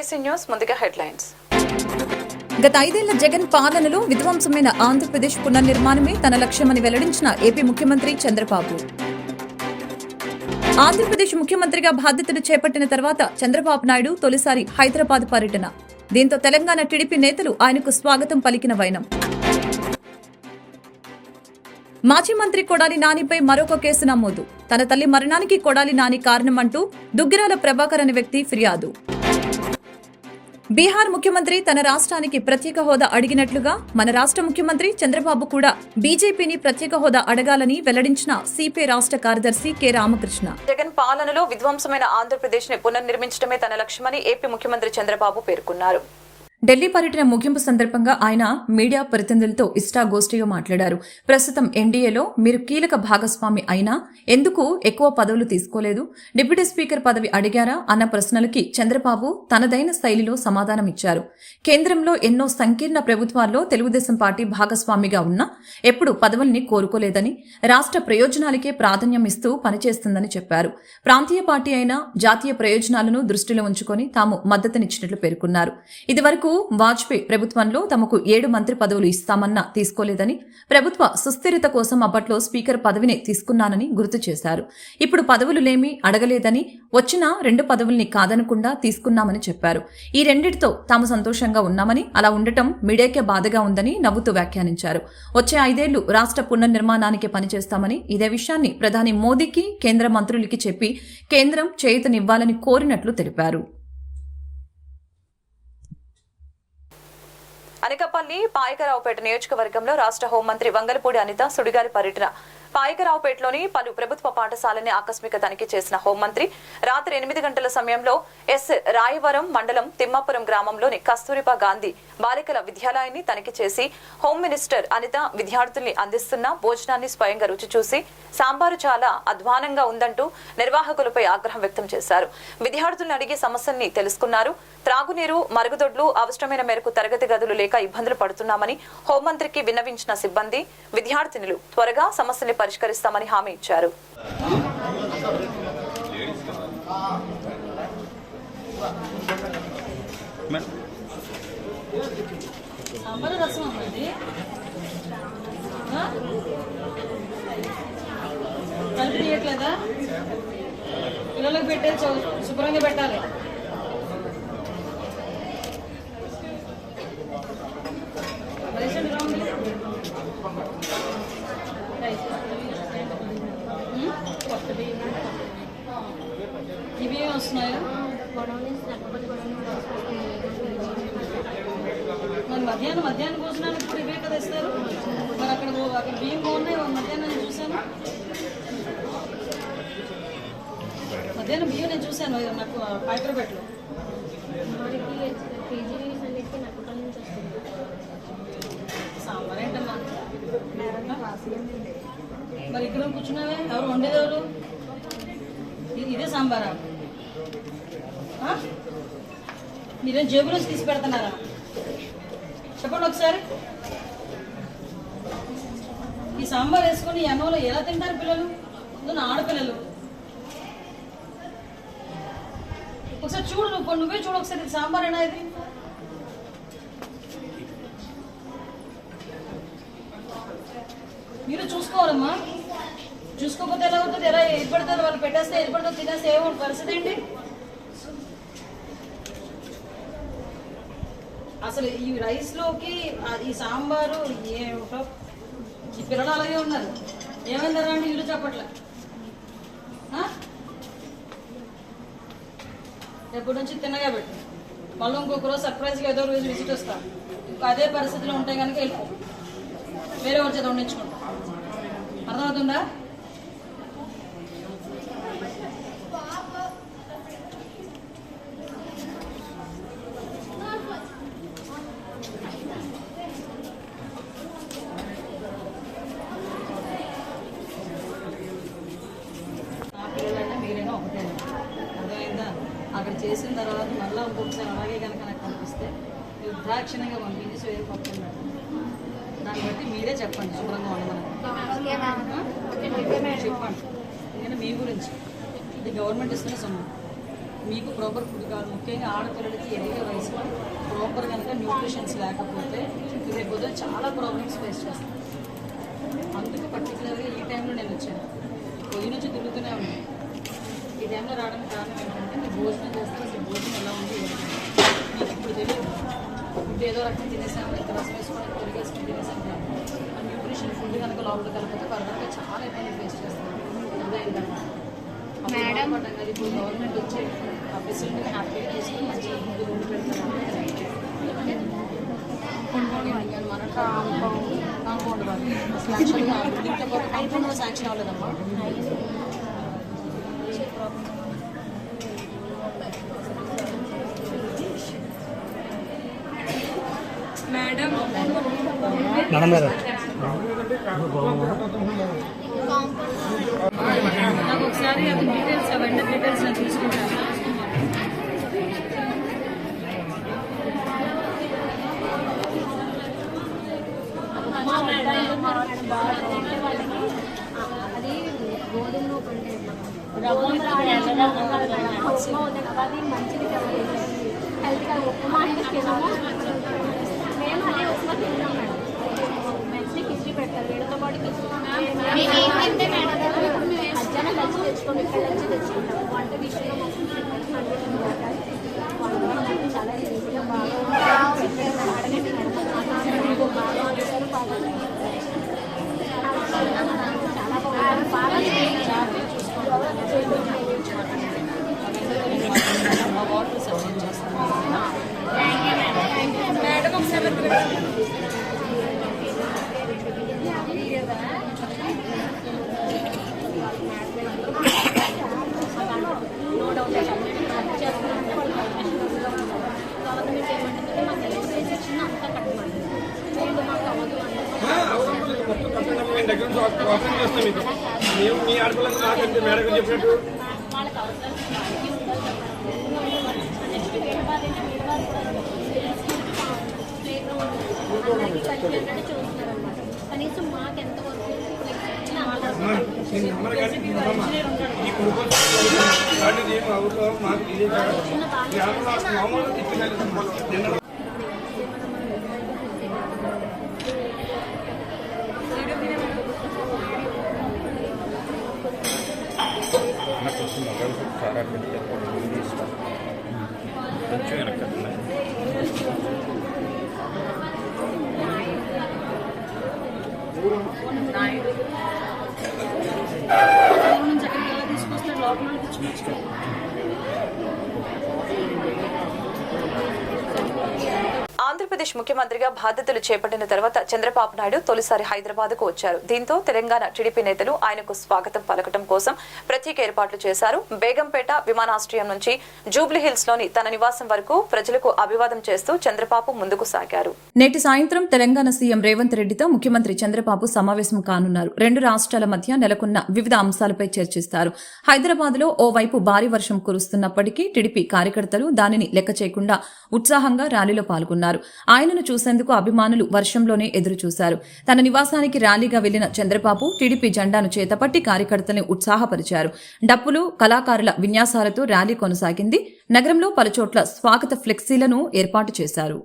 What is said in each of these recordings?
ABC news ముందుగా headlines. గత 5 ఏళ్ల జగన్ పాలనలో విధ్వంసమైన ఆంధ్రప్రదేశ్ పునర్నిర్మాణమే తన లక్ష్యమని వెల్లడించిన ఏపీ ముఖ్యమంత్రి చంద్రబాబు. ఆంధ్రప్రదేశ్ ముఖ్యమంత్రిగా బాధ్యతలు చేపట్టిన తర్వాత చంద్రబాబు నాయుడు తొలిసారి హైదరాబాద్ పర్యటన. దీంతో తెలంగాణ టీడీపీ నేతలు ఆయనకు స్వాగతం పలికిన వైనం. మాజీ మంత్రి కొడాలి నానిపై మరొక కేసు నమోదు. తన తల్లి మరణానికి కొడాలి నాని కారణమంటూ దుగ్గిరాల ప్రభాకర్ అనే వ్యక్తి ఫిర్యాదు. బీహార్ ముఖ్యమంత్రి తన రాష్ట్రానికి ప్రత్యేక హోదా అడిగినట్లుగా మన రాష్ట్ర ముఖ్యమంత్రి చంద్రబాబు కూడా బీజేపీని ప్రత్యేక హోదా అడగాలని వెల్లడించిన సిపిఐ రాష్ట్ర కార్యదర్శి కె రామకృష్ణ. జగన్ పాలనలో విధ్వంసమైన ఆంధ్రప్రదేశ్ ని పునర్నిర్మించడమే తన లక్ష్యమని ఏపీ ముఖ్యమంత్రి చంద్రబాబు పేర్కొన్నారు. ఢిల్లీ పర్యటన ముగింపు సందర్భంగా ఆయన మీడియా ప్రతినిధులతో ఇష్టాగోష్ఠిగా మాట్లాడారు. ప్రస్తుతం ఎన్డీఏలో మీరు కీలక భాగస్వామి అయినా ఎందుకు ఎక్కువ పదవులు తీసుకోలేదు, డిప్యూటీ స్పీకర్ పదవి అడిగారా అన్న ప్రశ్నలకి చంద్రబాబు తనదైన శైలిలో సమాధానమిచ్చారు. కేంద్రంలో ఎన్నో సంకీర్ణ ప్రభుత్వాల్లో తెలుగుదేశం పార్టీ భాగస్వామిగా ఉన్నా ఎప్పుడు పదవుల్ని కోరుకోలేదని, రాష్ట్ర ప్రయోజనాలకే ప్రాధాన్యం ఇస్తూ పనిచేస్తుందని చెప్పారు. ప్రాంతీయ పార్టీ అయినా జాతీయ ప్రయోజనాలను దృష్టిలో ఉంచుకొని తాము మద్దతునిచ్చినట్లు పేర్కొన్నారు. ఇదివరకు వాజ్పేయి ప్రభుత్వంలో తమకు 7 మంత్రి పదవులు ఇస్తామన్నా తీసుకోలేదని, ప్రభుత్వ సుస్థిరత కోసం అప్పట్లో స్పీకర్ పదవిని తీసుకున్నానని గుర్తు చేశారు. ఇప్పుడు పదవులులేమీ అడగలేదని, వచ్చిన 2 పదవుల్ని కాదనకుండా తీసుకున్నామని చెప్పారు. ఈ రెండిటితో తాము సంతోషంగా ఉన్నామని, అలా ఉండటం మీడియాకే బాధగా ఉందని నవ్వుతూ వ్యాఖ్యానించారు. వచ్చే 5 ఏళ్లు రాష్ట్ర పునర్నిర్మాణానికి పనిచేస్తామని, ఇదే విషయాన్ని ప్రధాని మోదీకి కేంద్ర మంత్రులకి చెప్పి కేంద్రం చేయూతనివ్వాలని కోరినట్లు తెలిపారు. అనకాపల్లి పాయకరావుపేట నియోజకవర్గంలో రాష్ట్ర హోంమంత్రి వంగలపూడి అనిత సుడిగాలి పర్యటన. పాయకరావుపేటలోని పలు ప్రభుత్వ పాఠశాలని ఆకస్మిక తనిఖీ చేసిన హోంమంత్రి రాత్రి 8 గంటల సమయంలో ఎస్ రాయవరం మండలం తిమ్మాపురం గ్రామంలోని కస్తూరిబా గాంధీ బాలికల విద్యాలయాన్ని తనిఖీ చేసి హోం మినిస్టర్ అనిత విద్యార్థుల్ని అందిస్తున్న భోజనాన్ని స్వయంగా రుచి చూసి సాంబారు చాలా అధ్వానంగా ఉందంటూ నిర్వాహకులపై ఆగ్రహం వ్యక్తం చేశారు. విద్యార్థులను అడిగి సమస్యల్ని తెలుసుకున్నారు. త్రాగునీరు, మరుగుదొడ్లు, అవసరమైన మేరకు తరగతి గదులు లేక ఇబ్బందులు పడుతున్నామని హోంమంత్రికి విన్నవించిన సిబ్బంది, విద్యార్థినులు త్వరగా సమస్యని పరిష్కరిస్తామని హామీ ఇచ్చారు. పిల్లలకు పెట్టే శుభ్రంగా పెట్టాలి. ఇవి వస్తున్నాయా మరి మధ్యాహ్నం భోజనానికి కూడా ఇవే కదా ఇస్తారు. మరి అక్కడ బియ్యం బాగున్నాయి. మధ్యాహ్నం నేను చూశాను, మధ్యాహ్నం బియ్యం నేను చూశాను నాకు హైదరాబాద్లో. సాంబార్ ఏంటమ్మా? మరి ఇక్కడ కూర్చున్నావే, ఎవరు వండేదెవరు? ఇదే సాంబారా? మీరేం జేబులో తీసి పెడుతున్నారా? చెప్పండి ఒకసారి. ఈ సాంబార్ వేసుకొని ఎన్నోలో ఎలా తింటారు పిల్లలు? ఆడపిల్లలు ఒకసారి చూడు, నువ్వే చూడు ఒకసారి. సాంబార్ అయినా ఇది మీరు చూసుకోవాలమ్మా. చూసుకోకపోతే ఎలా అవుతుంది? ఎలా ఏర్పడతారు? వాళ్ళు పెట్టేస్తే ఏర్పడతారు, తినేస్తే ఏమో పరిస్థితి ఏంటి? అసలు ఈ రైస్లోకి ఈ సాంబారు ఏమిటో. ఈ పిల్లలు అలాగే ఉన్నారు. ఏమైందా అంటే ఇల్లు చెప్పట్లే. రేపటి నుంచి తిన్నగా పెట్టు. మళ్ళీ ఇంకొక రోజు సర్ప్రైజ్గా ఏదో రోజు విజిట్ వస్తాం. ఇంకా అదే పరిస్థితిలో ఉంటే కనుక వెళ్ళిపో, వేరే వారి చేత వండించుకుంటాం. అర్థమవుతుందా? అక్కడ చేసిన తర్వాత మళ్ళీ ఇంకొకసారి అలాగే కనుక నాకు కనిపిస్తే నిర్దాక్షిణ్యంగా పంపించి వేరే పక్కన దాన్ని బట్టి మీరే చెప్పండి. శుభ్రంగా ఉండమని చెప్పండి. ఎందుకంటే మీ గురించి ఇది గవర్నమెంట్ ఇస్తున్న సొమ్ము. మీకు ప్రాపర్ ఫుడ్ కావాలి. ముఖ్యంగా ఆడపిల్లలకి ఎదిగే వయసులో ప్రాపర్ కనుక న్యూట్రిషన్స్ లేకపోతే రేపు చాలా ప్రాబ్లమ్స్ ఫేస్ చేస్తాం. అందుకు పర్టికులర్గా ఈ టైంలో నేను వచ్చాను. పొయ్యి నుంచి తిరుగుతూనే ఉన్నాను. ఈ టైంలో రావడానికి కారణం ఏంటంటే మీరు భోజనం చేస్తే అసలు భోజనం ఎలా ఉంది మీకు ఇప్పుడు తెలియదు. ఫుడ్ ఏదో రకం తినేసాము, ఇంత రసం వేసుకొని తిరిగేసుకొని తినేసాము కాదు. ఆ న్యూట్రిషన్ ఫుడ్ కనుక లోపల కలిపితే ఫర్దర్గా చాలా ఇబ్బంది ఫేస్ చేస్తాం. అర్థమైందన్నమాట. మేడం అది ఇప్పుడు గవర్నమెంట్ వచ్చి ఆ ఫెసిలిటీని హ్యాపీగా తీసుకుని మంచి ముందు ముందు పెడతారు. మన కాంపౌండ్ వాళ్ళు అసలు యాక్చువల్గా బిల్డింగ్తో పాటు కాంపౌండ్ కూడా శాంక్షన్ అవ్వలేదమ్మా. నాకు ఒకసారి అది డీటెయిల్స్ వెండర్ డీటెయిల్స్ నాకు తీసుకుంటాను. అది గోధుమ అది మంచిది కదా, హెల్త్గా ఉప్మా అంటే తినము. మేము అదే ఉప్మా తిన్నాం మేడం. మంచి కిచిడి పెడతారు వీళ్ళతో పాటు మధ్యాహ్నం లంచ్ తెచ్చుకోండి, ఇక్కడ లంచ్ తెచ్చుకుంటాం. వంట విషయంలో మాకు చాలా ఈజీగా బాగా అడగండి మేడం. బాగా చేశారు, బాగా వాటర్ సబ్సిడీ చేస్తాను. నో డౌట్ చేస్తున్నాం. గవర్నమెంట్ ఏమంటుందంటే మాకు ఎలా చిన్న అంతా కట్టమండి. లేదు మాకు అవ్వదు వాళ్ళకి అవసరం నెక్స్ట్ వేడబాద్ వేడబాద్ కూడా ప్లే గ్రౌండ్ కలిపి చూస్తున్నారు అనమాట. కనీసం మాకు ఎంతవరకు తీసుకొస్తే లోపల తెచ్చుకోవచ్చు. ఆంధ్రప్రదేశ్ ముఖ్యమంత్రిగా బాధ్యతలు చేపట్టిన తర్వాత చంద్రబాబు నాయుడు తొలిసారి హైదరాబాద్ కు వచ్చారు. దీంతో తెలంగాణ టీడీపీ నేతలు ఆయనకు స్వాగతం పలకటం కోసం ప్రత్యేక ఏర్పాట్లు చేశారు. బేగంపేట విమానాశ్రయం నుంచి జూబ్లీహిల్స్ లోని తన నివాసం వరకు ప్రజలకు అభివాదం చేస్తూ చంద్రబాబు ముందుకు సాగారు. నేటి సాయంత్రం తెలంగాణ సీఎం రేవంత్ రెడ్డితో ముఖ్యమంత్రి చంద్రబాబు సమావేశం కానున్నారు. రెండు రాష్ట్రాల మధ్య నెలకొన్న వివిధ అంశాలపై చర్చిస్తారు. హైదరాబాద్ లో ఓవైపు భారీ వర్షం కురుస్తున్నప్పటికీ టీడీపీ కార్యకర్తలు దానిని లెక్క చేయకుండా ఉత్సాహంగా ర్యాలీలో పాల్గొన్నారు. ఆయనను చూసేందుకు అభిమానులు వర్షంలోనే ఎదురు చూశారు. తన నివాసానికి ర్యాలీగా వెళ్లిన చంద్రబాబు టీడీపీ జెండాను చేతపట్టి కార్యకర్తల్ని ఉత్సాహపరిచారు. డప్పులు, కళాకారుల విన్యాసాలతో ర్యాలీ కొనసాగింది. నగరంలో పలుచోట్ల స్వాగత ఫ్లెక్సీలను ఏర్పాటు చేశారు.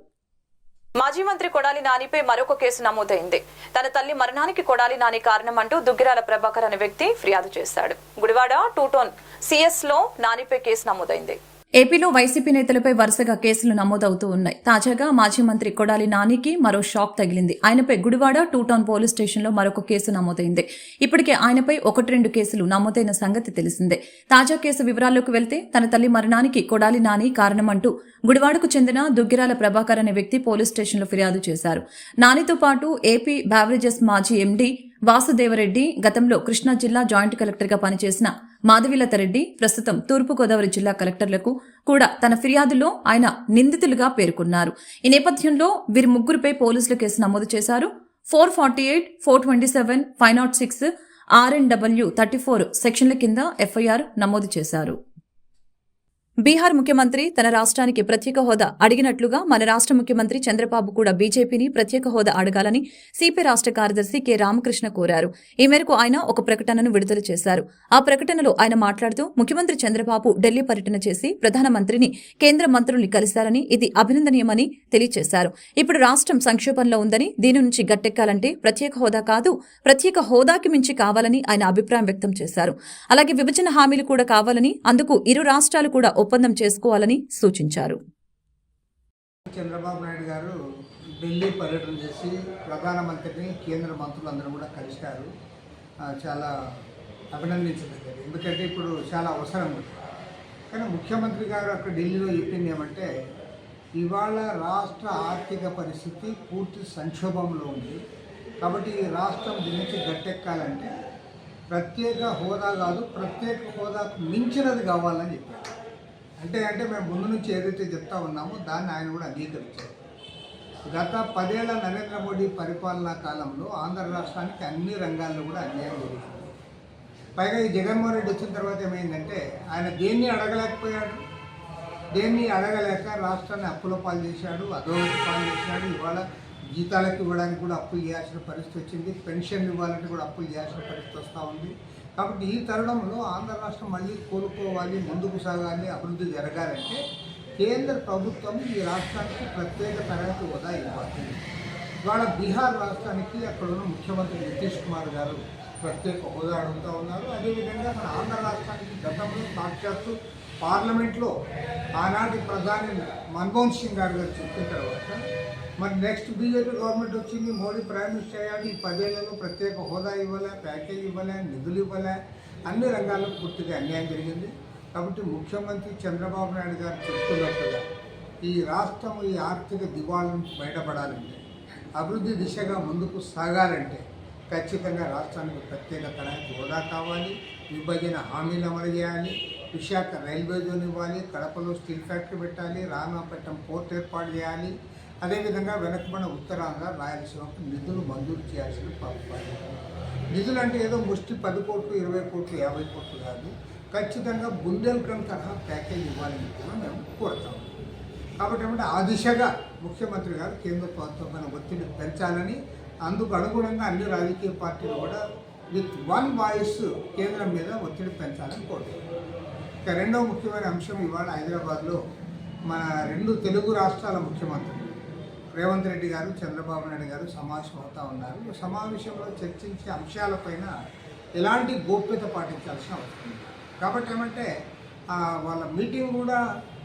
మాజీ మంత్రి కొడాలి నానిపై మరొక కేసు నమోదైంది. తన తల్లి మరణానికి కొడాలి నాని కారణమంటూ దుగ్గిరాల ప్రభాకర్ అనే వ్యక్తి ఫిర్యాదు చేశాడు. గుడివాడ 2 టౌన్ CS లో నానిపై కేసు నమోదైంది. ఏపీలో వైసీపీ నేతలపై వరుసగా కేసులు నమోదవుతూ ఉన్నాయి. తాజాగా మాజీ మంత్రి కొడాలి నానికి మరో షాక్ తగిలింది. ఆయనపై గుడివాడ 2 టౌన్ పోలీస్ స్టేషన్లో మరొక కేసు నమోదైంది. ఇప్పటికే ఆయనపై 1-2 కేసులు నమోదైన సంగతి తెలిసిందే. తాజా కేసు వివరాల్లోకి వెళ్తే తన తల్లి మరణానికి కొడాలి నాని కారణమంటూ గుడివాడకు చెందిన దుగ్గిరాల ప్రభాకర్ అనే వ్యక్తి పోలీస్ స్టేషన్లో ఫిర్యాదు చేశారు. నానితో పాటు ఏపీ బ్యావరేజెస్ మాజీ ఎండీ వాసుదేవరెడ్డి, గతంలో కృష్ణా జిల్లా జాయింట్ కలెక్టర్గా పనిచేసిన మాధవీలతరెడ్డి, ప్రస్తుతం తూర్పుగోదావరి జిల్లా కలెక్టర్లకు కూడా తన ఫిర్యాదులో ఆయన నిందితులుగా పేర్కొన్నారు. ఈ నేపథ్యంలో వీరి ముగ్గురిపై పోలీసులు కేసు నమోదు చేశారు. 448, 427, 506, RNW 34 సెక్షన్ల కింద FIR నమోదు చేశారు. బీహార్ ముఖ్యమంత్రి తన రాష్ట్రానికి ప్రత్యేక హోదా అడిగినట్లుగా మన రాష్ట్ర ముఖ్యమంత్రి చంద్రబాబు కూడా బీజేపీని ప్రత్యేక హోదా అడగాలని సిపి రాష్ట్ర కార్యదర్శి కె రామకృష్ణ కోరారు. ఈ మేరకు ఆయన ఒక ప్రకటనను విడుదల చేశారు. ఆ ప్రకటనలో ఆయన మాట్లాడుతూ ముఖ్యమంత్రి చంద్రబాబు ఢిల్లీ పర్యటన చేసి ప్రధానమంత్రిని, కేంద్ర మంత్రుల్ని కలిశారని, ఇది అభినందనీయమని తెలియజేశారు. ఇప్పుడు రాష్ట్రం సంక్షోభంలో ఉందని, దీని నుంచి గట్టెక్కాలంటే ప్రత్యేక హోదా కాదు, ప్రత్యేక హోదాకి మించి కావాలని ఆయన అభిప్రాయం వ్యక్తం చేశారు. అలాగే విభజన హామీలు కూడా కావాలని, అందుకు ఇరు రాష్ట్రాలు కూడా ఒప్పందం చేసుకోవాలని సూచించారు. చంద్రబాబు నాయుడు గారు ఢిల్లీ పర్యటన చేసి ప్రధానమంత్రిని, కేంద్ర మంత్రులందరూ కూడా కలిశారు. చాలా అభినందించదగ్గది. ఎందుకంటే ఇప్పుడు చాలా అవసరం ఉంది. కానీ ముఖ్యమంత్రి గారు అక్కడ ఢిల్లీలో చెప్పింది ఏమంటే, ఇవాళ రాష్ట్ర ఆర్థిక పరిస్థితి పూర్తి సంక్షోభంలో ఉంది. కాబట్టి ఈ రాష్ట్రం దీని నుంచి గట్టెక్కాలంటే ప్రత్యేక హోదా కాదు, ప్రత్యేక హోదాకు మించినది కావాలని చెప్పారు. అంటే మేము ముందు నుంచి ఏదైతే చెప్తా ఉన్నామో దాన్ని ఆయన కూడా అంగీకరించారు. గత 10 ఏళ్ల నరేంద్ర మోడీ పరిపాలనా కాలంలో ఆంధ్ర రాష్ట్రానికి అన్ని రంగాల్లో కూడా అన్యాయం జరిగింది. పైగా ఈ జగన్మోహన్ రెడ్డి వచ్చిన తర్వాత ఏమైందంటే, ఆయన దేన్ని అడగలేకపోయాడు. దేన్ని అడగలేక రాష్ట్రాన్ని అప్పుల పాలు చేశాడు, అధోగతి పాలు చేశాడు. ఇవాళ జీతాలకు ఇవ్వడానికి కూడా అప్పులు చేయాల్సిన పరిస్థితి వచ్చింది. పెన్షన్ ఇవ్వాలంటే కూడా అప్పులు చేయాల్సిన పరిస్థితి వస్తూ ఉంది. కాబట్టి ఈ తరుణంలో ఆంధ్ర రాష్ట్రం మళ్ళీ కోలుకోవాలి, ముందుకు సాగాలి, అభివృద్ధి జరగాలంటే కేంద్ర ప్రభుత్వం ఈ రాష్ట్రానికి ప్రత్యేక తరగతి హోదా ఇవ్వాలి. ఇవాళ బీహార్ రాష్ట్రానికి అక్కడ ఉన్న ముఖ్యమంత్రి నితీష్ కుమార్ గారు ప్రత్యేక హోదా అడుగుతూ ఉన్నారు. అదేవిధంగా మన ఆంధ్ర రాష్ట్రానికి గతంలో సాక్షాత్తు పార్లమెంట్లో ఆనాటి ప్రధాని మన్మోహన్ సింగ్ గారు చెప్పిన తర్వాత మరి నెక్స్ట్ బీజేపీ గవర్నమెంట్ వచ్చింది, మోడీ ప్రైమ్ మినిస్టర్ అయ్యాడు. ఈ 10 ఏళ్లలో ప్రత్యేక హోదా ఇవ్వలే, ప్యాకేజ్ ఇవ్వలే, నిధులు ఇవ్వలే, అన్ని రంగాల్లో పూర్తిగా అన్యాయం జరిగింది. కాబట్టి ముఖ్యమంత్రి చంద్రబాబు నాయుడు గారు చెప్తున్నట్టుగా ఈ రాష్ట్రం ఈ ఆర్థిక దివాళా నుంచి బయటపడాలంటే, అభివృద్ధి దిశగా ముందుకు సాగాలంటే ఖచ్చితంగా రాష్ట్రానికి ప్రత్యేక తరగతి హోదా కావాలి, విభజన హామీలు అమలు చేయాలి, విశాఖ రైల్వే జోన్ ఇవ్వాలి, కడపలో స్టీల్ ఫ్యాక్టరీ పెట్టాలి, రామాపట్నం పోర్ట్ ఏర్పాటు చేయాలి. అదేవిధంగా వెనకబడిన ఉత్తరాంధ్ర, రాయలసీమకు నిధులు మంజూరు చేయాల్సిన బాధ్యత. నిధులు అంటే ఏదో ముష్టి 10 కోట్లు, 20 కోట్లు, 50 కోట్లు కాదు. ఖచ్చితంగా బుందేల్ఖండ్ తరహా ప్యాకేజ్ ఇవ్వాలని కూడా మేము కోరుతాము. కాబట్టి ఏమంటే ఆ దిశగా ముఖ్యమంత్రి గారు కేంద్ర ప్రభుత్వమైన ఒత్తిడి పెంచాలని, అందుకు అనుగుణంగా అన్ని రాజకీయ పార్టీలు కూడా విత్ వన్ వాయిస్ కేంద్రం మీద ఒత్తిడి పెంచాలని కోరుతున్నాం. ఇక రెండవ ముఖ్యమైన అంశం, ఇవాళ హైదరాబాద్లో మన 2 తెలుగు రాష్ట్రాల ముఖ్యమంత్రులు రేవంత్ రెడ్డి గారు, చంద్రబాబు నాయుడు గారు సమావేశం అవుతూ ఉన్నారు. సమావేశంలో చర్చించే అంశాలపైన ఎలాంటి గోప్యత పాటించాల్సిన అవసరం ఉంది. కాబట్టి ఏమంటే వాళ్ళ మీటింగ్ కూడా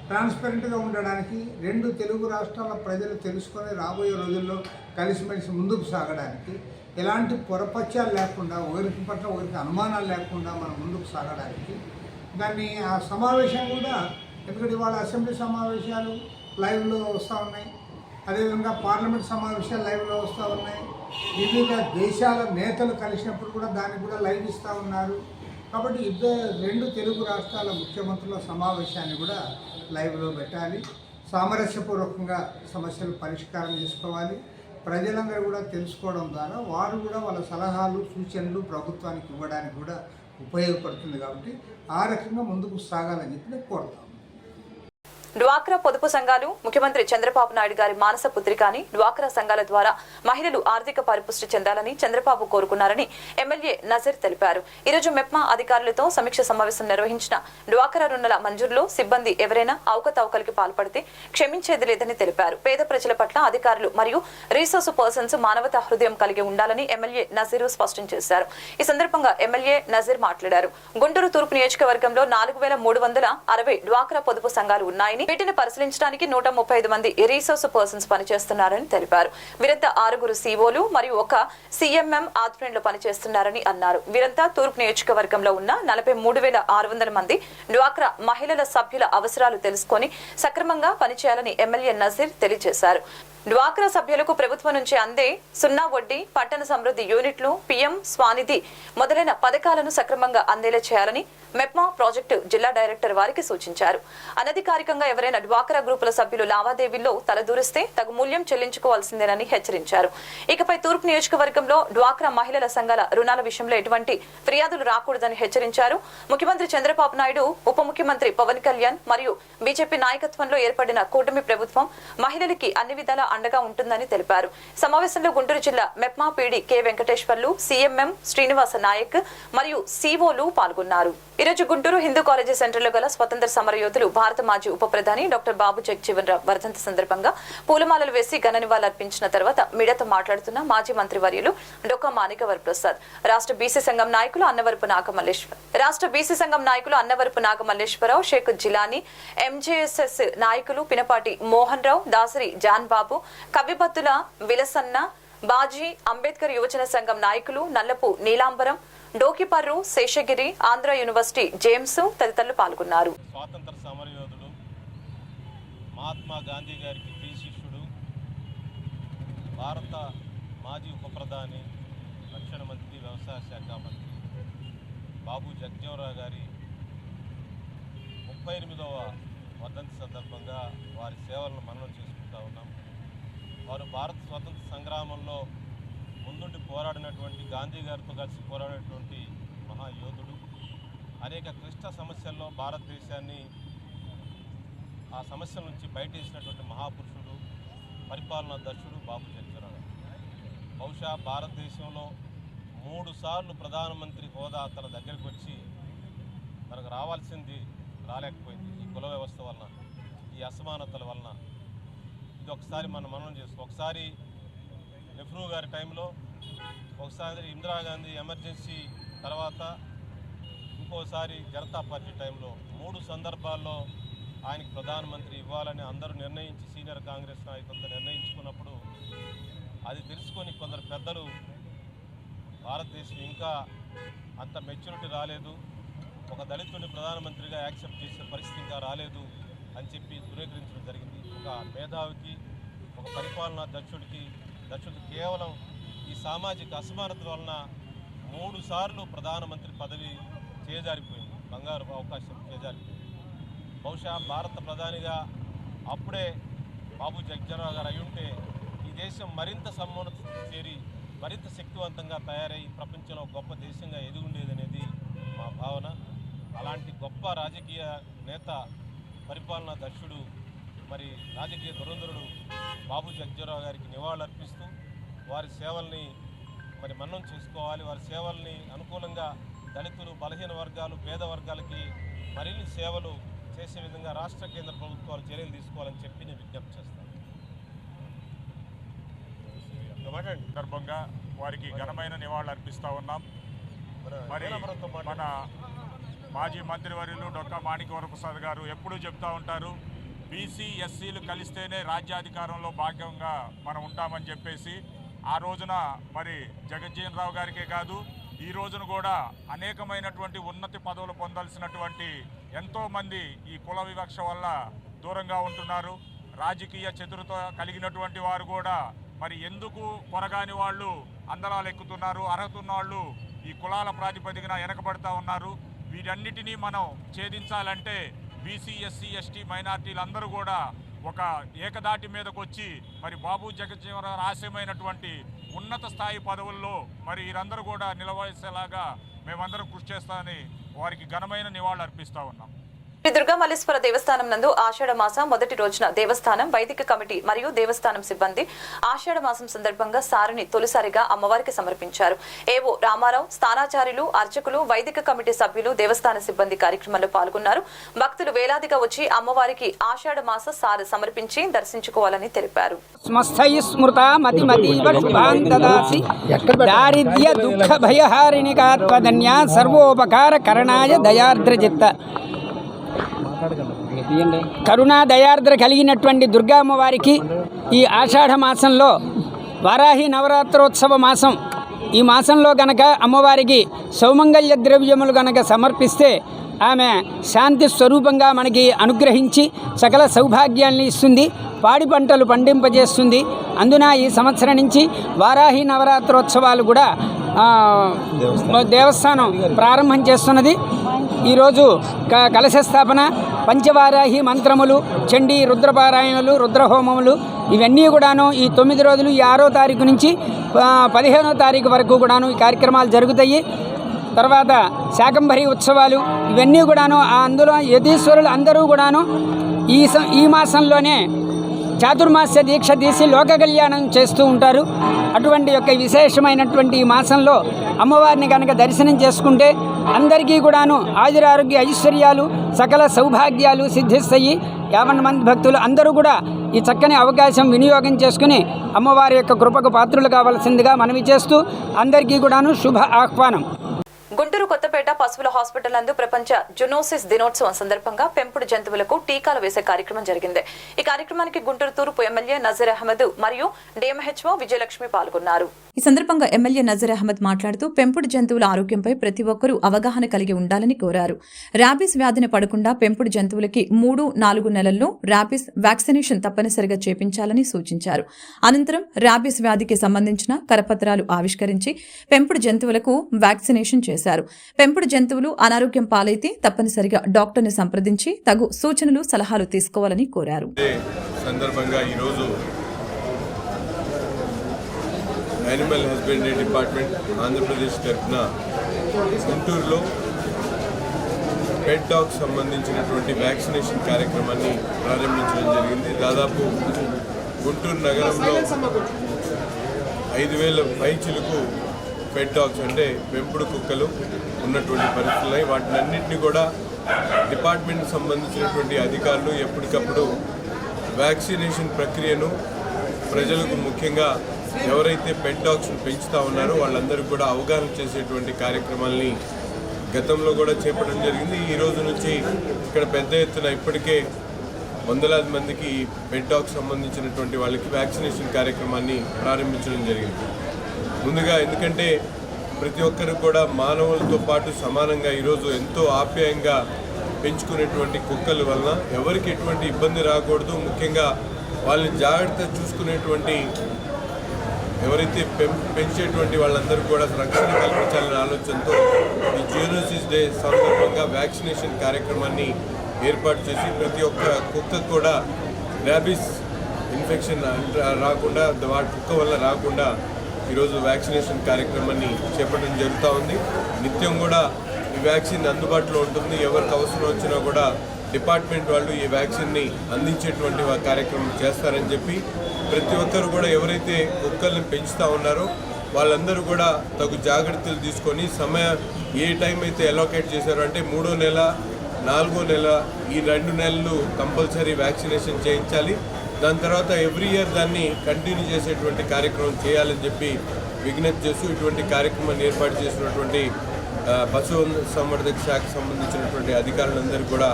ట్రాన్స్పరెంట్గా ఉండడానికి, 2 తెలుగు రాష్ట్రాల ప్రజలు తెలుసుకొని రాబోయే రోజుల్లో కలిసిమెలిసి ముందుకు సాగడానికి, ఎలాంటి పొరపత్యాలు లేకుండా, ఒకరికి పట్ల ఒకరికి అనుమానాలు లేకుండా మనం ముందుకు సాగడానికి దాన్ని ఆ సమావేశం కూడా, ఎందుకంటే ఇవాళ అసెంబ్లీ సమావేశాలు లైవ్లో వస్తూ ఉన్నాయి, అదేవిధంగా పార్లమెంట్ సమావేశాలు లైవ్లో వస్తూ ఉన్నాయి, వివిధ దేశాల నేతలు కలిసినప్పుడు కూడా దాన్ని కూడా లైవ్ ఇస్తూ ఉన్నారు. కాబట్టి 2 తెలుగు రాష్ట్రాల ముఖ్యమంత్రుల సమావేశాన్ని కూడా లైవ్లో పెట్టాలి. సామరస్యపూర్వకంగా సమస్యలు పరిష్కారం చేసుకోవాలి. ప్రజలందరూ కూడా తెలుసుకోవడం ద్వారా వారు కూడా వాళ్ళ సలహాలు, సూచనలు ప్రభుత్వానికి ఇవ్వడానికి కూడా ఉపయోగపడుతుంది. కాబట్టి ఆ రకంగా ముందుకు సాగాలని చెప్పి నేను కోరుతాను. డ్వాక్రా పొదుపు సంఘాలు ముఖ్యమంత్రి చంద్రబాబు నాయుడు గారి మానస పుత్రిక అని, డ్వాక్రా సంఘాల ద్వారా మహిళలు ఆర్థిక పరిపుష్టి చెందాలని చంద్రబాబు కోరుకున్నారని ఎమ్మెల్యే నజీర్ తెలిపారు. ఈరోజు మెప్మా అధికారులతో సమీక్ష సమావేశం నిర్వహించిన డ్వాక్రా రుణాల మంజూరులో సిబ్బంది ఎవరైనా అవకతవకలకి పాల్పడితే క్షమించేది లేదని తెలిపారు. పేద ప్రజల పట్ల అధికారులు మరియు రీసోర్స్ పర్సన్స్ మానవతా హృదయం కలిగి ఉండాలని ఎమ్మెల్యే నజీర్ స్పష్టం చేశారు. ఈ సందర్భంగా ఎమ్మెల్యే నజీర్ మాట్లాడారు. గుంటూరు తూర్పు నియోజకవర్గంలో 4360 డ్వాక్రా పొదుపు సంఘాలు ఉన్నాయని, వీటిని పరిశీలించడానికి 135 మంది రీసోర్స్ పర్సన్స్ పనిచేస్తున్నారని తెలిపారు. వీరంతా 6 COలు మరియు 1 CMM ఆధ్వర్యంలో పనిచేస్తున్నారని అన్నారు. వీరంతా తూర్పు నియోజకవర్గంలో ఉన్న 43,600 మంది డ్వాక్రా మహిళల సభ్యుల అవసరాలు తెలుసుకొని సక్రమంగా పనిచేయాలని ఎమ్మెల్యే నజీర్ తెలియజేశారు. డ్వాక్రా సభ్యులకు ప్రభుత్వం నుంచి అందే 0 వడ్డీ పట్టణ సమృద్ధి యూనిట్లు, పీఎం స్వానిధి మొదలైన పథకాలను సక్రమంగా అందేలా చేయాలని మెప్మా ప్రాజెక్టు జిల్లా డైరెక్టర్ వారికి సూచించారు. అనధికారికంగా ఎవరైనా డ్వాక్రా గ్రూపుల సభ్యులు లావాదేవీల్లో తలదూరిస్తే తగు మూల్యం చెల్లించుకోవాల్సిందేనని హెచ్చరించారు. ఇకపై తూర్పు నియోజకవర్గంలో డ్వాక్రా మహిళల సంఘాల రుణాల విషయంలో ఎటువంటి ఫిర్యాదులు రాకూడదని హెచ్చరించారు. ముఖ్యమంత్రి చంద్రబాబు నాయుడు, ఉప ముఖ్యమంత్రి పవన్ కళ్యాణ్ మరియు బీజేపీ నాయకత్వంలో ఏర్పడిన కూటమి ప్రభుత్వం మహిళలకి అన్ని విధాలా అండగా ఉంటుందని తెలిపారు. సమావేశంలో గుంటూరు జిల్లా MEPMA PD K Venkateswarlu, CMM Srinivasa Nayak మరియు సీఓలు పాల్గొన్నారు. ఈ రోజు గుంటూరు హిందూ కాలేజీ సెంటర్లో గల స్వతంత్ర సమర యోధులు భారత మాజీ ఉప ప్రధాని డాక్టర్ బాబు జగజీవన్ రావు వర్ధంతి సందర్భంగా పూలమాలలు వేసి ఘన నివాళులర్పించిన తర్వాత మీడియాతో మాట్లాడుతున్న మాజీ మంత్రి వర్యులు డొక్కా మాణిక్యవర ప్రసాద్, రాష్ట్ర బీసీ సంఘం నాయకులు అన్నవరపు నాగమల్లేశ్వరరావు, షేక్ జిలానీ, ఎంజేఎస్ఎస్ నాయకులు పినపాటి మోహన్ రావు, దాసరి జాన్ బాబు, కవిబత్తుల విలసన్న, బాజీ, అంబేద్కర్ యువజన సంఘం నాయకులు నల్లపు నీలాంబరం, డోకిపర్రు శేషగిరి, ఆంధ్ర యూనివర్సిటీ జేమ్స్ తదితరులు పాల్గొన్నారు. స్వాతంత్ర సమరయోధుడు, మహాత్మా గాంధీ గారికి ప్రియ శిష్యుడు, భారత మాజీ ఉప ప్రధాని, రక్షణ మంత్రి, వ్యవసాయ శాఖ మంత్రి బాబు జగజీవనరావు గారి 38వ వర్ధంతి సందర్భంగా వారి సేవలను మననం చేసుకుంటా ఉన్నాం. వారు భారత స్వాతంత్ర సంగ్రామంలో ముందుండి పోరాడినటువంటి, గాంధీ గారితో కలిసి పోరాడినటువంటి మహాయోధుడు. అనేక క్లిష్ట సమస్యల్లో భారతదేశాన్ని ఆ సమస్యల నుంచి బయటేసినటువంటి మహాపురుషుడు, పరిపాలనా దర్శుడు బాబు జగజీవనరావు. బహుశా భారతదేశంలో 3 సార్లు ప్రధానమంత్రి హోదా తన దగ్గరికి వచ్చి తనకు రావాల్సింది రాలేకపోయింది. ఈ కుల వ్యవస్థ వలన, ఈ అసమానతల వలన. ఇది ఒకసారి మనం చేసుకో. ఒకసారి నెహ్రూ గారి టైంలో, ఒకసారి ఇందిరాగాంధీ ఎమర్జెన్సీ తర్వాత, ఇంకోసారి జనతా పార్టీ టైంలో 3 సందర్భాల్లో ఆయనకు ప్రధానమంత్రి ఇవ్వాలని అందరూ నిర్ణయించి, సీనియర్ కాంగ్రెస్ నాయకులతో నిర్ణయించుకున్నప్పుడు అది తెలుసుకొని కొందరు పెద్దలు భారతదేశం ఇంకా అంత మెచ్యూరిటీ రాలేదు, ఒక దళితుడిని ప్రధానమంత్రిగా యాక్సెప్ట్ చేసే పరిస్థితి ఇంకా రాలేదు అని చెప్పి ధృవీకరించడం జరిగింది. ఒక మేధావికి, ఒక పరిపాలనా దక్షుడికి కేవలం ఈ సామాజిక అసమానతల వలన 3 సార్లు ప్రధానమంత్రి పదవి చేజారిపోయింది, బంగారు అవకాశం చేజారిపోయింది. బహుశా భారత ప్రధానిగా అప్పుడే బాబు జగజీవనరావు గారు అయ్యుంటే ఈ దేశం మరింత సమున్నత చేరి మరింత శక్తివంతంగా తయారై ప్రపంచంలో గొప్ప దేశంగా ఎదుగుండేదనేది మా భావన. అలాంటి గొప్ప రాజకీయ నేత, పరిపాలనా దక్షుడు, మరి రాజకీయ దురంధరుడు బాబు జగజీవనరావు గారికి నివాళులర్పిస్తూ వారి సేవల్ని మరి మన్నం చేసుకోవాలి. వారి సేవల్ని అనుకూలంగా దళితులు, బలహీన వర్గాలు, పేద వర్గాలకి మరిన్ని సేవలు చేసే విధంగా రాష్ట్ర, కేంద్ర ప్రభుత్వాలు చర్యలు తీసుకోవాలని చెప్పి నేను విజ్ఞప్తి చేస్తాను. సందర్భంగా వారికి ఘనమైన నివాళులు అర్పిస్తూ ఉన్నాం. మరి మన మాజీ మంత్రివర్యులు డొక్కా మాణిక్యవర ప్రసాద్ గారు ఎప్పుడూ చెప్తూ ఉంటారు, బీసీ ఎస్సీలు కలిస్తేనే రాజ్యాధికారంలో భాగంగా మనం ఉంటామని చెప్పేసి. ఆ రోజున మరి జగజ్జీవనరావు గారికే కాదు, ఈ రోజున కూడా అనేకమైనటువంటి ఉన్నతి పదవులు పొందాల్సినటువంటి ఎంతోమంది ఈ కుల వివక్ష వల్ల దూరంగా ఉంటున్నారు. రాజకీయ చతురత కలిగినటువంటి వారు కూడా మరి ఎందుకు కొరగాని వాళ్ళు అందరాలు ఎక్కుతున్నారు, అర్హత ఉన్న వాళ్ళు ఈ కులాల ప్రాతిపదికన వెనకబడతా ఉన్నారు. వీటన్నిటినీ మనం ఛేదించాలంటే బీసీ, ఎస్సీ, ఎస్టీ, మైనార్టీలందరూ కూడా ఒక ఏకదాటి మీదకు వచ్చి మరి బాబు జగజ్జీవనరావు ఆశయమైనటువంటి ఉన్నత స్థాయి పదవుల్లో మరి వీరందరూ కూడా నిలవేసేలాగా మేమందరం కృషి చేస్తామని వారికి ఘనమైన నివాళులు అర్పిస్తూ ఉన్నాం. శ్రీ దుర్గామల్లేశ్వర దేవస్థానం నందు ఆషాఢ మాసం మొదటి రోజున దేవస్థానం వైదిక కమిటీ మరియు దేవస్థానం సిబ్బంది ఆషాఢ మాసం సందర్భంగా సారిని తొలిసారిగా అమ్మవారికి సమర్పించారు. ఏవో రామారావు, స్థానాచార్యులు, అర్చకులు, వైదిక కమిటీ సభ్యులు, దేవస్థాన సిబ్బంది కార్యక్రమంలో పాల్గొన్నారు. భక్తులు వేలాదిగా వచ్చి అమ్మవారికి ఆషాఢ మాస సారి సమర్పించి దర్శించుకోవాలని తెలిపారు. దారిద్ర్య దుఃఖ భయహారిణికాత్మధన్యా సర్వోపకార కరణాయ దయార్ద్రచిత్త. కరుణా దయార్ద్ర కలిగినటువంటి దుర్గామ్మవారికి ఈ ఆషాఢ మాసంలో వారాహి నవరాత్రోత్సవ మాసం, ఈ మాసంలో గనక అమ్మవారికి సౌమంగళ్య ద్రవ్యములు గనక సమర్పిస్తే ఆమె శాంతి స్వరూపంగా మనకి అనుగ్రహించి సకల సౌభాగ్యాన్ని ఇస్తుంది. పాడి పంటలు పండింపజేస్తుంది. అందున ఈ సంవత్సరం నుంచి వారాహి నవరాత్రోత్సవాలు కూడా దేవస్థానం ప్రారంభం చేస్తున్నది. ఈరోజు కలశ స్థాపన, పంచవారాహి మంత్రములు, చండీ రుద్రపారాయణలు, రుద్రహోమములు ఇవన్నీ కూడాను ఈ 9 రోజులు, ఈ 6వ తారీఖు నుంచి 15వ తారీఖు వరకు కూడాను ఈ కార్యక్రమాలు జరుగుతాయి. తర్వాత శాకంభరి ఉత్సవాలు ఇవన్నీ కూడాను అందులో యతీశ్వరులు అందరూ కూడాను ఈ మాసంలోనే చాతుర్మాస్య దీక్ష తీసి లోక కళ్యాణం చేస్తూ ఉంటారు. అటువంటి యొక్క విశేషమైనటువంటి ఈ మాసంలో అమ్మవారిని కనుక దర్శనం చేసుకుంటే అందరికీ కూడాను ఆయురారోగ్య ఐశ్వర్యాలు సకల సౌభాగ్యాలు సిద్ధిస్తాయి. 50 మంది భక్తులు అందరూ కూడా ఈ చక్కని అవకాశం వినియోగం చేసుకుని అమ్మవారి యొక్క కృపకు పాత్రులు కావాల్సిందిగా మనవి చేస్తూ అందరికీ కూడాను శుభ ఆహ్వానం. గుంటూరు కొత్తపేట పశువుల హాస్పిటల్ నందు ప్రపంచ జునోసిస్ దినోత్సవం సందర్భంగా పెంపుడు జంతువులకు టీకాలు వేసే కార్యక్రమం జరిగింది. ఈ కార్యక్రమానికి గుంటూరు తూర్పు ఎమ్మెల్యే నజీర్ అహ్మద్ మరియు డిఎంహెచ్ఓ విజయలక్ష్మి పాల్గొన్నారు. ఈ సందర్భంగా ఎమ్మెల్యే నజీర్ అహ్మద్ మాట్లాడుతూ పెంపుడు జంతువుల ఆరోగ్యంపై ప్రతి ఒక్కరూ అవగాహన కలిగి ఉండాలని కోరారు. ర్యాబీస్ వ్యాధిని పడకుండా పెంపుడు జంతువులకి 3-4 నెలల్లో ర్యాబీస్ వ్యాక్సినేషన్ తప్పనిసరిగా చేపించాలని సూచించారు. అనంతరం ర్యాబీస్ వ్యాధికి సంబంధించిన కరపత్రాలు ఆవిష్కరించి పెంపుడు జంతువులకు వ్యాక్సినేషన్ చేశారు. పెంపుడు జంతువులు అనారోగ్యం పాలైతే తప్పనిసరిగా డాక్టర్ని సంప్రదించి తగు సూచనలు సలహాలు తీసుకోవాలని కోరారు. సందర్భంగా ఈరోజు యానిమల్ హస్బెండరీ డిపార్ట్మెంట్ ఆంధ్రప్రదేశ్ తరఫున గుంటూరులో పెట్ డాగ్ సంబంధించినటువంటి వ్యాక్సినేషన్ కార్యక్రమాన్ని ప్రారంభించడం జరిగింది. దాదాపు గుంటూరు నగరంలో 5,000 పైచిలకు పెట్ డాగ్స్ అంటే పెంపుడు కుక్కలు ఉన్నటువంటి పరిస్థితులు. వాటినన్నింటినీ కూడా డిపార్ట్మెంట్కి సంబంధించినటువంటి అధికారులు ఎప్పటికప్పుడు వ్యాక్సినేషన్ ప్రక్రియను ప్రజలకు ముఖ్యంగా ఎవరైతే పెట్ డాగ్స్ను పెంచుతూ ఉన్నారో వాళ్ళందరూ కూడా అవగాహన చేసేటువంటి కార్యక్రమాల్ని గతంలో కూడా చేపట్టడం జరిగింది. ఈ రోజు నుంచి ఇక్కడ పెద్ద ఎత్తున ఇప్పటికే వందలాది మందికి పెట్ డాగ్స్ సంబంధించినటువంటి వాళ్ళకి వ్యాక్సినేషన్ కార్యక్రమాన్ని ప్రారంభించడం జరిగింది. ముందుగా ఎందుకంటే ప్రతి ఒక్కరు కూడా మానవులతో పాటు సమానంగా ఈరోజు ఎంతో ఆప్యాయంగా పెంచుకునేటువంటి కుక్కల వలన ఎవరికి ఎటువంటి ఇబ్బంది రాకూడదు, ముఖ్యంగా వాళ్ళని జాగ్రత్త చూసుకునేటువంటి ఎవరైతే పెంచేటువంటి వాళ్ళందరూ కూడా రక్షణ కల్పించాలనే ఆలోచనతో ఈ జూనోసిస్ డే సందర్భంగా వ్యాక్సినేషన్ కార్యక్రమాన్ని ఏర్పాటు చేసి ప్రతి ఒక్క కుక్క కూడా ర్యాబీస్ ఇన్ఫెక్షన్ రాకుండా వాటి కుక్క వల్ల రాకుండా ఈరోజు వ్యాక్సినేషన్ కార్యక్రమాన్ని చేపట్టడం జరుగుతూ ఉంది. నిత్యం కూడా ఈ వ్యాక్సిన్ అందుబాటులో ఉంటుంది. ఎవరికి అవసరం వచ్చినా కూడా డిపార్ట్మెంట్ వాళ్ళు ఈ వ్యాక్సిన్ని అందించేటువంటి కార్యక్రమం చేస్తారని చెప్పి ప్రతి ఒక్కరు కూడా ఎవరైతే కుక్కల్ని పెంచుతూ ఉన్నారో వాళ్ళందరూ కూడా తగు జాగ్రత్తలు తీసుకొని ఏ టైం అయితే అలోకేట్ చేశారో అంటే 3వ నెల 4వ నెల ఈ 2 నెలలు కంపల్సరీ వ్యాక్సినేషన్ చేయించాలి. దాని తర్వాత ఎవ్రీ ఇయర్ దాన్ని కంటిన్యూ చేసేటువంటి కార్యక్రమం చేయాలని చెప్పి విజ్ఞప్తి చేస్తూ ఇటువంటి కార్యక్రమాన్ని ఏర్పాటు చేసినటువంటి పశు సంవర్ధక శాఖకు సంబంధించినటువంటి అధికారులందరికీ కూడా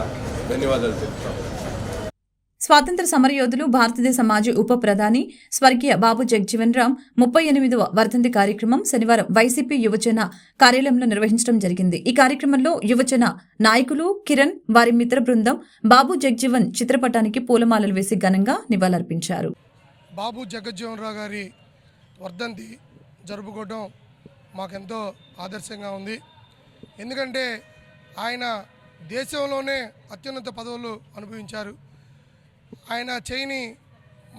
ధన్యవాదాలు తెలుపుతాం. స్వాతంత్ర సమరయోధులు భారతదేశ మాజీ ఉప ప్రధాని స్వర్గీయ బాబు జగజ్జీవన్ రామ్ 38వ వర్ధంతి కార్యక్రమం శనివారం వైసీపీ యువజన కార్యాలయంలో నిర్వహించడం జరిగింది. ఈ కార్యక్రమంలో యువజన నాయకులు కిరణ్, వారి మిత్ర బృందం బాబు జగజ్జీవన్ చిత్రపటానికి పూలమాలలు వేసి ఘనంగా నివాళులర్పించారు. బాబు జగజ్జీవన్ రావు గారి వర్ధంతి జరుపుకోవడం మాకెంతో ఆదర్శంగా ఉంది. ఎందుకంటే ఆయన దేశంలోనే అత్యున్నత పదవులు అనుభవించారు. ఆయన చేయని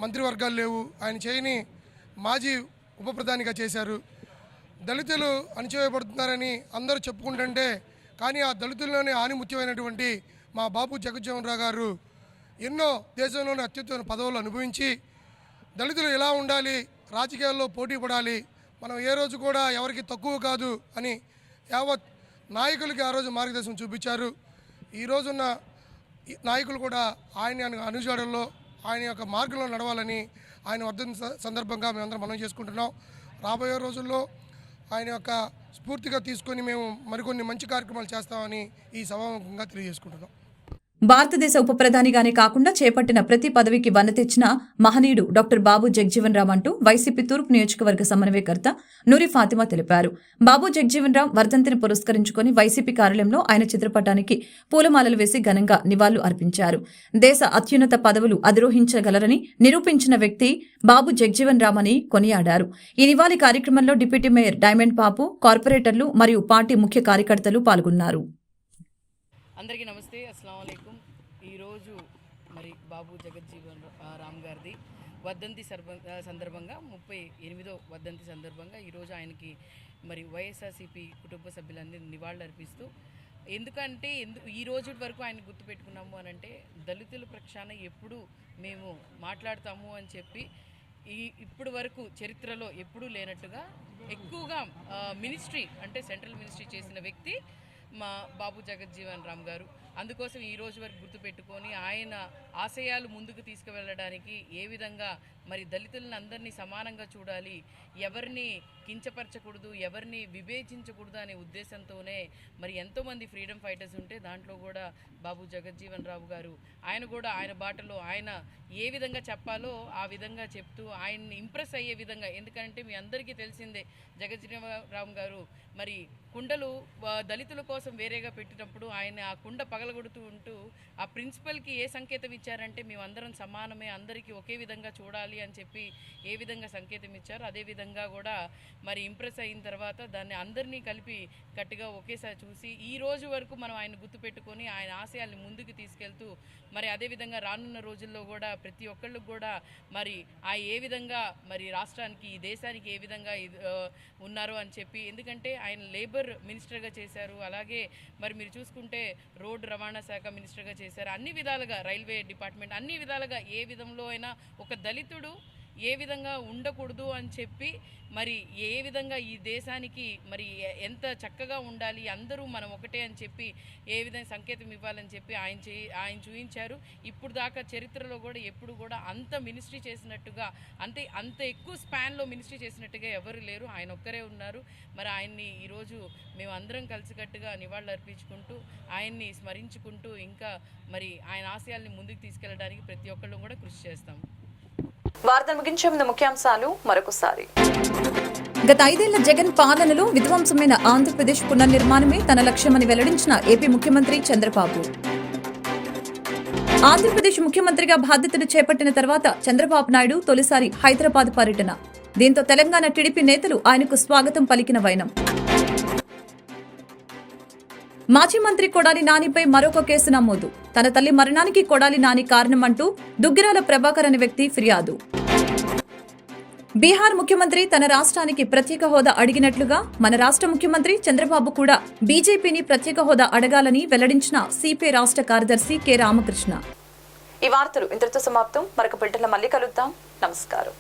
మంత్రివర్గాలు లేవు, ఆయన చేయని మాజీ ఉప ప్రధానిగా చేశారు. దళితులు అణచివేయబడుతున్నారని అందరూ చెప్పుకుంటుంటే కానీ ఆ దళితుల్లోనే ఆనిముత్యమైనటువంటి మా బాబు జగజ్జీవన్ రావు గారు ఎన్నో దేశంలోని అత్యుత్తమ పదవులు అనుభవించి దళితులు ఎలా ఉండాలి, రాజకీయాల్లో పోటీ పడాలి, మనం ఏ రోజు కూడా ఎవరికి తక్కువ కాదు అని యావత్ నాయకులకి ఆ రోజు మార్గదర్శనం చూపించారు. ఈ రోజున్న నాయకులు కూడా ఆయన అనుసరణలో ఆయన యొక్క మార్గంలో నడవాలని ఆయన వర్ధంతి సందర్భంగా మేమందరం మనం చేసుకుంటున్నాం. రాబోయే రోజుల్లో ఆయన యొక్క స్ఫూర్తిగా తీసుకొని మేము మరికొన్ని మంచి కార్యక్రమాలు చేస్తామని ఈ సభాముఖంగా తెలియజేసుకుంటున్నాం. భారతదేశ ఉప ప్రధానిగానే కాకుండా చేపట్టిన ప్రతి పదవికి వన్న తెచ్చిన మహనీయుడు డాక్టర్ బాబు జగజీవన్ రామ్ అంటూ వైసీపీ తూర్పు నియోజకవర్గ సమన్వయకర్త నూరి ఫాతిమా తెలిపారు. బాబు జగజీవన్ రామ్ వర్ధంతిని పురస్కరించుకుని వైసీపీ కార్యాలయంలో ఆయన చిత్రపటానికి పూలమాలలు వేసి ఘనంగా నివాళులు అర్పించారు. దేశ అత్యున్నత పదవులు అధిరోహించగలరని నిరూపించిన వ్యక్తి బాబు జగజీవన్ రామ్ అని కొనియాడారు. ఈ నివాళి కార్యక్రమంలో డిప్యూటీ మేయర్ డైమండ్ పాపు, కార్పొరేటర్లు మరియు పార్టీ ముఖ్య కార్యకర్తలు పాల్గొన్నారు. అందరికీ నమస్తే, అస్సలాము అలైకుం. ఈరోజు మరి బాబు జగజ్జీవన్ రామ్ గారిది వర్ధంతి సందర్భంగా 38వ వర్ధంతి సందర్భంగా ఈరోజు ఆయనకి మరి వైఎస్ఆర్సీపీ కుటుంబ సభ్యులందరినీ నివాళులు అర్పిస్తూ, ఎందుకంటే ఈ రోజు వరకు ఆయన గుర్తుపెట్టుకున్నాము అని అంటే దళితుల పక్షాన ఎప్పుడు మేము మాట్లాడతాము అని చెప్పి ఇప్పుడు వరకు చరిత్రలో ఎప్పుడూ లేనట్టుగా ఎక్కువగా మినిస్ట్రీ అంటే సెంట్రల్ మినిస్ట్రీ చేసిన వ్యక్తి మా బాబు జగజ్జీవన్ రామ్ గారు. అందుకోసం ఈ రోజు వరకు గుర్తుపెట్టుకొని ఆయన ఆశయాలు ముందుకు తీసుకువెళ్ళడానికి ఏ విధంగా మరి దళితులను అందరినీ సమానంగా చూడాలి, ఎవరిని కించపరచకూడదు, ఎవరిని విభేజించకూడదు అనే ఉద్దేశంతోనే మరి ఎంతోమంది ఫ్రీడమ్ ఫైటర్స్ ఉంటే దాంట్లో కూడా బాబు జగజ్జీవన్ రామ్ గారు ఆయన కూడా ఆయన బాటలో ఆయన ఏ విధంగా చెప్పాలో ఆ విధంగా చెప్తూ ఆయన్ని ఇంప్రెస్ అయ్యే విధంగా, ఎందుకంటే మీ అందరికీ తెలిసిందే జగజ్జీవన్ రామ్ గారు మరి కుండలు దళితుల కోసం వేరేగా పెట్టినప్పుడు ఆయన ఆ కుండ పగలగొడుతూ ఉంటూ ఆ ప్రిన్సిపల్కి ఏ సంకేతం ఇచ్చారంటే మేమందరం సమానమే, అందరికీ ఒకే విధంగా చూడాలి అని చెప్పి ఏ విధంగా సంకేతం ఇచ్చారో అదే విధంగా కూడా మరి ఇంప్రెస్ అయిన తర్వాత దాన్ని అందరినీ కలిపి గట్టిగా ఒకేసారి చూసి ఈ రోజు వరకు మనం ఆయన గుర్తుపెట్టుకొని ఆయన ఆశయాల్ని ముందుకు తీసుకెళ్తూ మరి అదేవిధంగా రానున్న రోజుల్లో కూడా ప్రతి ఒక్కళ్ళకు కూడా మరి ఆ ఏ విధంగా మరి రాష్ట్రానికి ఈ దేశానికి ఏ విధంగా ఉన్నారో అని చెప్పి, ఎందుకంటే ఆయన లేబర్ మినిస్టర్గా చేశారు, అలాగే మరి మీరు చూసుకుంటే రోడ్డు రవాణా శాఖ మినిస్టర్గా చేశారు, అన్ని విధాలుగా రైల్వే డిపార్ట్మెంట్ అన్ని విధాలుగా ఏ విధంలో అయినా ఒక దళితుడు ఏ విధంగా ఉండకూడదు అని చెప్పి మరి ఏ విధంగా ఈ దేశానికి మరి ఎంత చక్కగా ఉండాలి, అందరూ మనం ఒకటే అని చెప్పి ఏ విధంగా సంకేతం ఇవ్వాలని చెప్పి ఆయన చూపించారు. ఇప్పుడు దాకా చరిత్రలో కూడా ఎప్పుడు కూడా అంత మినిస్ట్రీ చేసినట్టుగా అంత ఎక్కువ స్పాన్లో మినిస్ట్రీ చేసినట్టుగా ఎవరు లేరు, ఆయన ఒక్కరే ఉన్నారు. మరి ఆయన్ని ఈరోజు మేము అందరం కలిసికట్టుగా నివాళులు అర్పించుకుంటూ ఆయన్ని స్మరించుకుంటూ ఇంకా మరి ఆయన ఆశయాల్ని ముందుకు తీసుకెళ్ళడానికి ప్రతి ఒక్కళ్ళు కూడా కృషి చేస్తాము. వార్తలు ముగించే ముందు ముఖ్యాంశాలు మరొకసారి. గత 5 ఏళ్ల జగన్ పాలనలో విధ్వంసమైన ఆంధ్రప్రదేశ్ పునర్నిర్మాణమే తన లక్ష్యమని వెల్లడించిన ఏపీ ముఖ్యమంత్రి చంద్రబాబు. ఆంధ్రప్రదేశ్ ముఖ్యమంత్రిగా బాధ్యతలు చేపట్టిన తర్వాత చంద్రబాబు నాయుడు తొలిసారి హైదరాబాద్ పర్యటన. దీంతో తెలంగాణ టీడీపీ నేతలు ఆయనకు స్వాగతం పలికిన వైనం. మాజీ మంత్రి కొడాలి నానిపై మరొక కేసు నమోదు. తన తల్లి మరణానికి కొడాలి నాని కారణమంటూ దుగ్గిరాల ప్రభాకర్ అనే వ్యక్తి ఫిర్యాదు. బీహార్ ముఖ్యమంత్రి తన రాష్ట్రానికి ప్రత్యేక హోదా అడిగినట్లుగా మన రాష్ట్ర ముఖ్యమంత్రి చంద్రబాబు కూడా బీజేపీని ప్రత్యేక హోదా అడగాలని వెల్లడించిన సిపిఐ రాష్ట్ర కార్యదర్శి కె రామకృష్ణ. ఈ వార్తలు ఇంతటితో సమాప్తం. మరొక బిడ్డల మళ్ళీ కలుద్దాం. నమస్కారం.